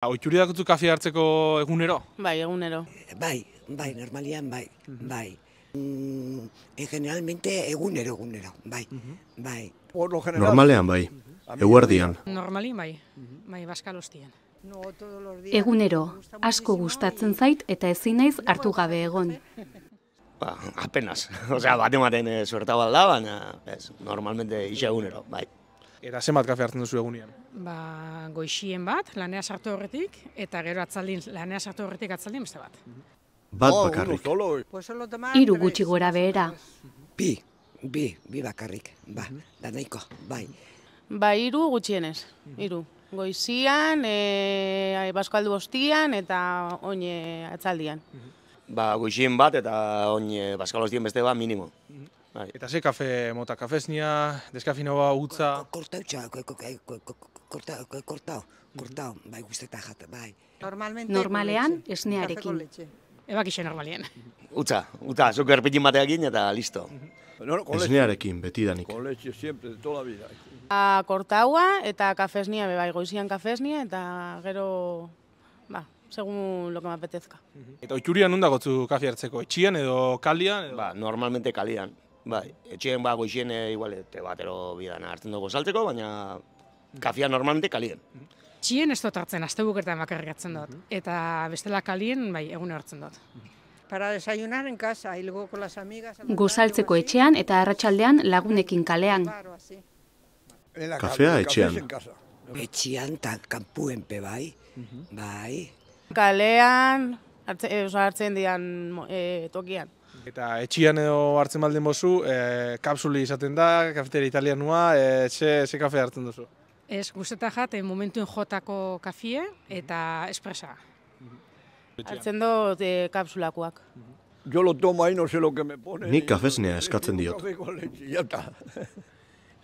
Ohitura dakotzu kafea hartzeko egunero? Bai, egunero. Bai, normalian bai. Generalmente egunero, bai. Normalean bai, eguerdian. Normalin bai, baskalostien. Egunero, asko gustatzen zait eta ezin naiz hartu gabe egon. Apenas. Osea, batematen suerta bat da, baina normalmente isa egunero, bai. Eta zenbat kafe hartzen duzu egunean? Goixien bat, lanea sartu horretik, eta gero lanea sartu horretik atzaldin beste bat. Bat bakarrik. 3 gutxi gora behera. Bi bakarrik, da nahiko, bai. 3 gutxienez, 3. Goizian, baskaldu bostian eta oin atzaldian. Goixien bat eta oin baskalostien beste bat minimo. Eta ze kafe mota, kafesnia, deskafinoa, utza? Kortao, bai guztetan jata, bai. Normalean, esnearekin. Ebakixe normalien. Utza, zuko erpitin bateakin eta listo. Esnearekin, betidanik. Kortaua eta kafesnia, bai, goizian kafesnia eta gero, segun lo que me apetezka. Eta ohiturian non dagotzu kafe hartzeko, etxian edo kalian? Normalmente kalian. Bai, etxien goixien igual batero bidana hartzen dugu saltzeko, baina kafea normalmente kalien. Txien ez dut hartzen, astebukertan bakarrik hartzen dut. Eta bestela kalien, bai, egun hartzen dut. Para desayunar en casa y luego con las amigas. Gozaltzeko etxean eta arratsaldean lagunekin kalean. Kafea etxean. Etxean eta kanpuen bai. Kalean, hartzen dian tokian. Eta etxian edo hartzen baldin bozu, kapsuli izaten da, kafeteria italianua, ze kafe hartzen duzu? Ez, guztetan jat, momentuen jotako kafie eta espresa. Hartzen dut kapsulakoak. Yo lo tomo ahí, no sé lo que me pone. Nik kafesnea eskatzen diot.